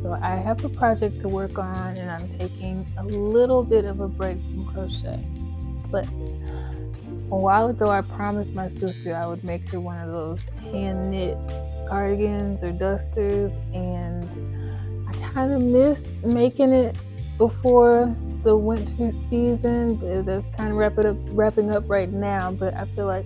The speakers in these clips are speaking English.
So I have a project to work on, and I'm taking a little bit of a break from crochet. But a while ago, I promised my sister I would make her one of those hand knit cardigans or dusters, and I kind of missed making it before the winter season, but that's kind of wrapping up right now. But I feel like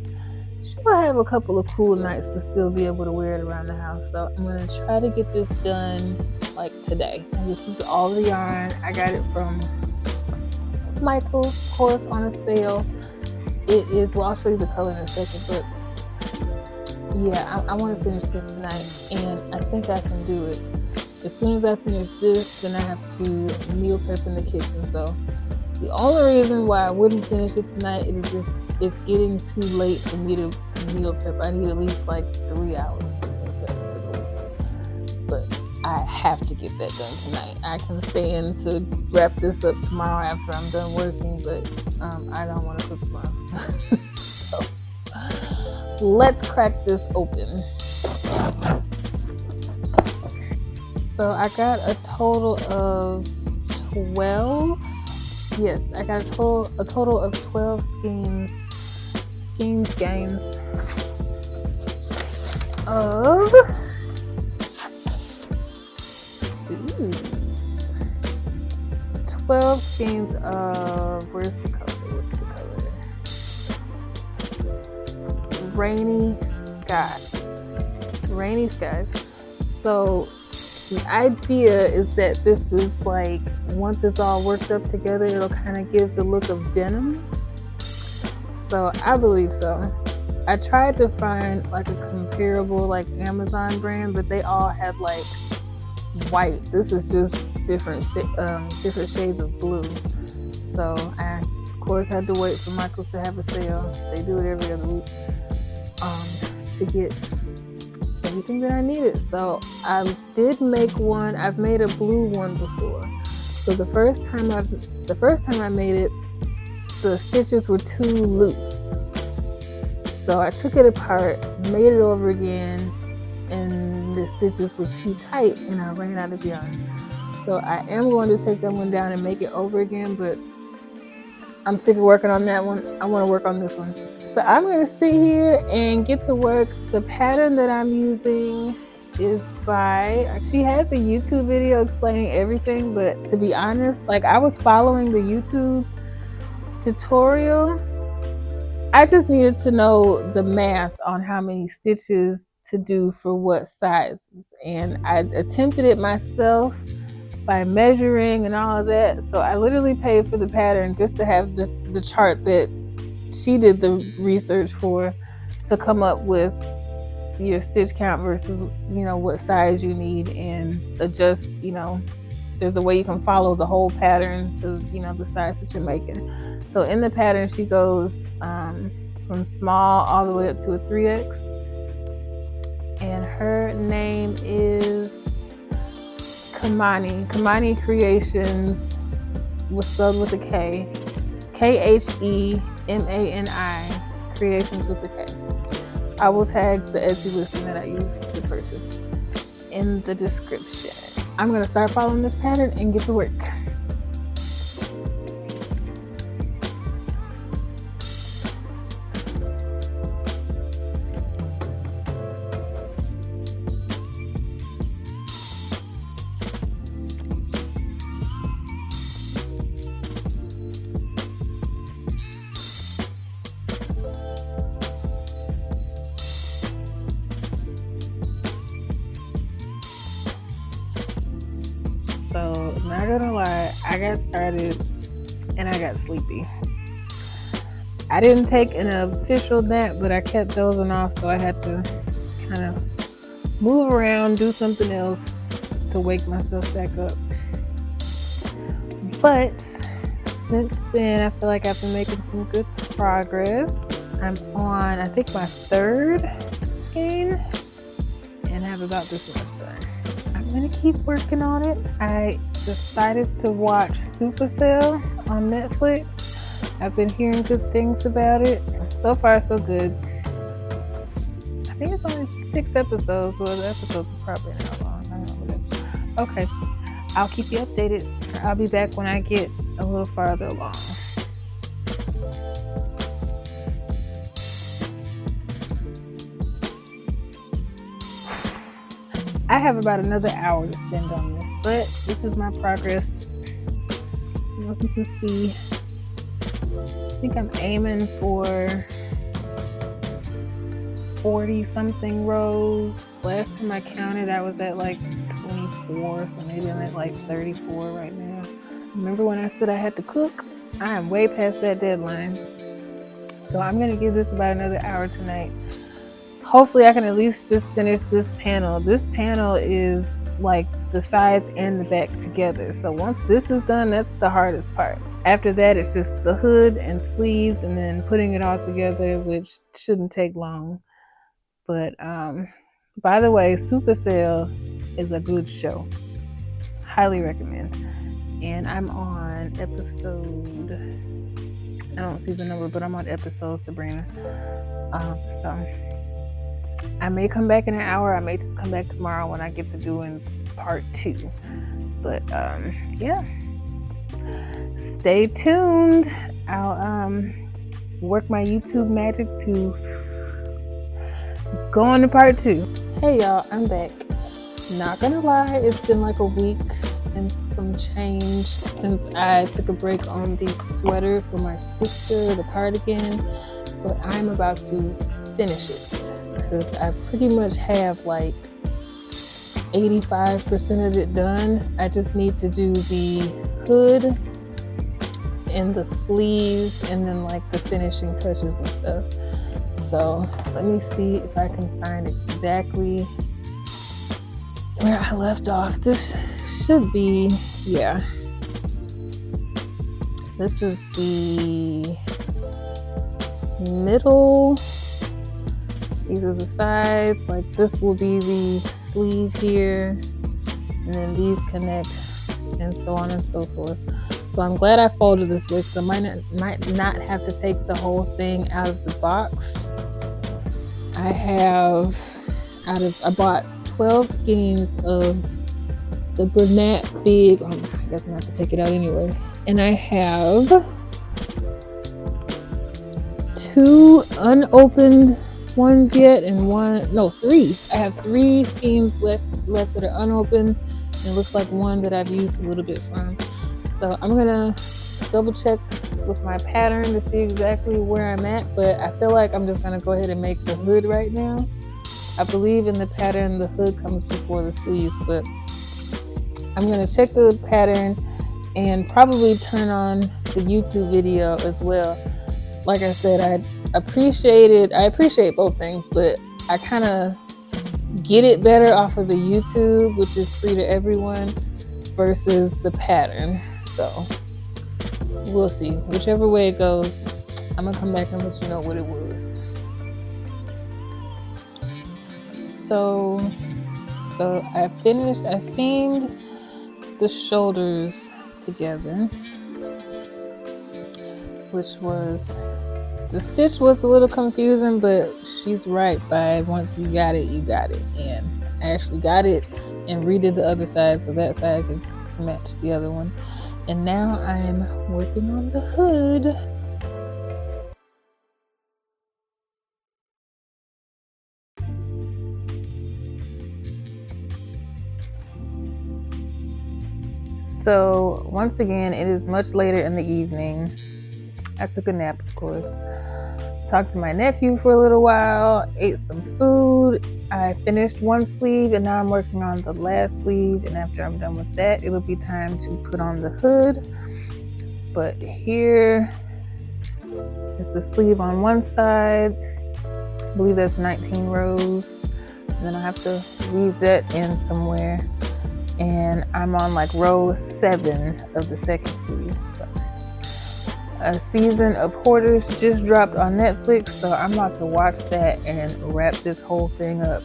she'll have a couple of cool nights to still be able to wear it around the house. So I'm gonna try to get this done like today. And this is all the yarn. I got it from Michael's, of course, on a sale. It is, well, I'll show you the color in a second, but yeah, I want to finish this tonight, and I think I can do it. As soon as I finish this, then I have to meal prep in the kitchen. So the only reason why I wouldn't finish it tonight is if it's getting too late for me to meal prep. I need at least like 3 hours to meal prep for the week. But I have to get that done tonight. I can stay in to wrap this up tomorrow after I'm done working, but I don't want to cook tomorrow. So let's crack this open. So I got a total of 12. Yes, I got a total of 12 skeins of 12 skeins of, where's the color? Rainy skies. So the idea is that this is like, once it's all worked up together, it'll kind of give the look of denim. So I believe so. I tried to find like a comparable like Amazon brand, but they all had like white. This is just different shades of blue. So I of course had to wait for Michael's to have a sale. They do it every other week to get everything that I needed. So I did make one. I've made a blue one before. So the first time I made it, the stitches were too loose. So I took it apart, made it over again, and the stitches were too tight, and I ran out of yarn. So I am going to take that one down and make it over again, but I'm sick of working on that one. I want to work on this one. So I'm going to sit here and get to work. The pattern that I'm using is she has a YouTube video explaining everything, but to be honest, like I was following the YouTube tutorial. I just needed to know the math on how many stitches to do for what sizes, and I attempted it myself by measuring and all of that. So I literally paid for the pattern just to have the chart that she did the research for, to come up with your stitch count versus what size you need, and adjust. There's a way you can follow the whole pattern to the size that you're making. So in the pattern, she goes from small all the way up to a 3X, and her name is Kamani Creations, was spelled with a K. KHEMANI Creations with a K. I will tag the Etsy listing that I used to purchase in the description. I'm going to start following this pattern and get to work. So, not gonna lie, I got started and I got sleepy. I didn't take an official nap, but I kept dozing off, so I had to kind of move around, do something else to wake myself back up. But since then, I feel like I've been making some good progress. I'm on, I think, my 3rd skein and have about this much done. I'm gonna keep working on it. I decided to watch Supercell on Netflix. I've been hearing good things about it. So far, so good. I think it's only 6 episodes, so the episodes are probably not long. I don't know, Okay, I'll keep you updated. I'll be back when I get a little farther along. I have about another hour to spend on this, but this is my progress. I don't know if you can see. I think I'm aiming for 40 something rows. Last time I counted, I was at like 24, so maybe I'm at like 34 right now. Remember when I said I had to cook? I am way past that deadline. So I'm gonna give this about another hour tonight. Hopefully I can at least just finish this panel. This panel is like the sides and the back together. So once this is done, that's the hardest part. After that, it's just the hood and sleeves and then putting it all together, which shouldn't take long. But by the way, Supercell is a good show. Highly recommend. And I'm on episode, I don't see the number, but I'm on episode, Sabrina. So I may come back in an hour. I may just come back tomorrow when I get to doing part 2. But yeah, stay tuned. I'll work my YouTube magic to go on to part 2. Hey y'all, I'm back. Not gonna lie, it's been like a week and some change since I took a break on the sweater for my sister, the cardigan, but I'm about to finish it because I pretty much have like 85% of it done. I just need to do the hood and the sleeves and then like the finishing touches and stuff. So let me see if I can find exactly where I left off. This should be, yeah. This is the middle. These are the sides. Like this will be the sleeve here, and then these connect, and so on and so forth. So I'm glad I folded this way because I might not have to take the whole thing out of the box. I bought 12 skeins of the Bernat Big. I guess I'm gonna have to take it out anyway. And I have 2 unopened ones yet, and 3. I have 3 skeins left that are unopened, and it looks like 1 that I've used a little bit from. So I'm gonna double check with my pattern to see exactly where I'm at, but I feel like I'm just gonna go ahead and make the hood right now. I believe in the pattern the hood comes before the sleeves, but I'm gonna check the pattern and probably turn on the YouTube video as well. Like I said, I appreciate both things, but I kind of get it better off of the YouTube, which is free to everyone, versus the pattern. So we'll see. Whichever way it goes, I'm gonna come back and let you know what it was. So I seamed the shoulders together, which was, the stitch was a little confusing, but she's right. By once you got it, you got it. And I actually got it and redid the other side so that side could match the other one. And now I'm working on the hood. So once again, it is much later in the evening. I took a nap, of course. Talked to my nephew for a little while, ate some food. I finished one sleeve and now I'm working on the last sleeve. And after I'm done with that, it'll be time to put on the hood. But here is the sleeve on one side. I believe that's 19 rows. And then I have to weave that in somewhere. And I'm on like row 7 of the second sleeve. So a season of Hoarders just dropped on Netflix, so I'm about to watch that and wrap this whole thing up.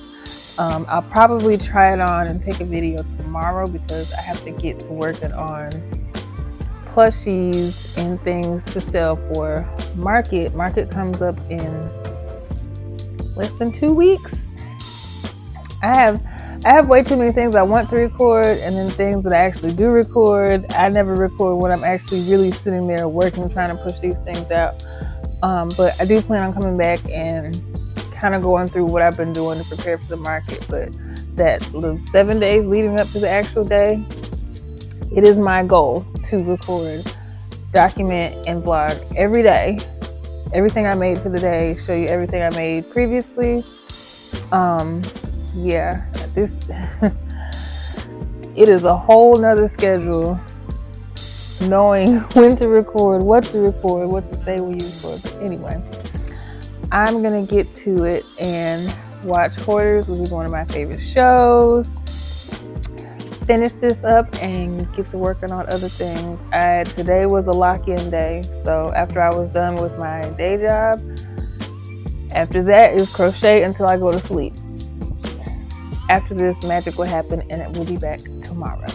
I'll probably try it on and take a video tomorrow because I have to get to working on plushies and things to sell for Market. Market comes up in less than 2 weeks. I have I have way too many things I want to record, and then things that I actually do record. I never record when I'm actually really sitting there working, trying to push these things out. But I do plan on coming back and kind of going through what I've been doing to prepare for the market. But that the 7 days leading up to the actual day, it is my goal to record, document, and vlog every day. Everything I made for the day, show you everything I made previously. Yeah, this it is a whole nother schedule, knowing when to record, what to say when you record. But anyway, I'm gonna get to it and watch Hoarders, which is one of my favorite shows. Finish this up and get to working on other things. Today was a lock-in day, so after I was done with my day job, after that is crochet until I go to sleep. After this, magic will happen and it will be back tomorrow.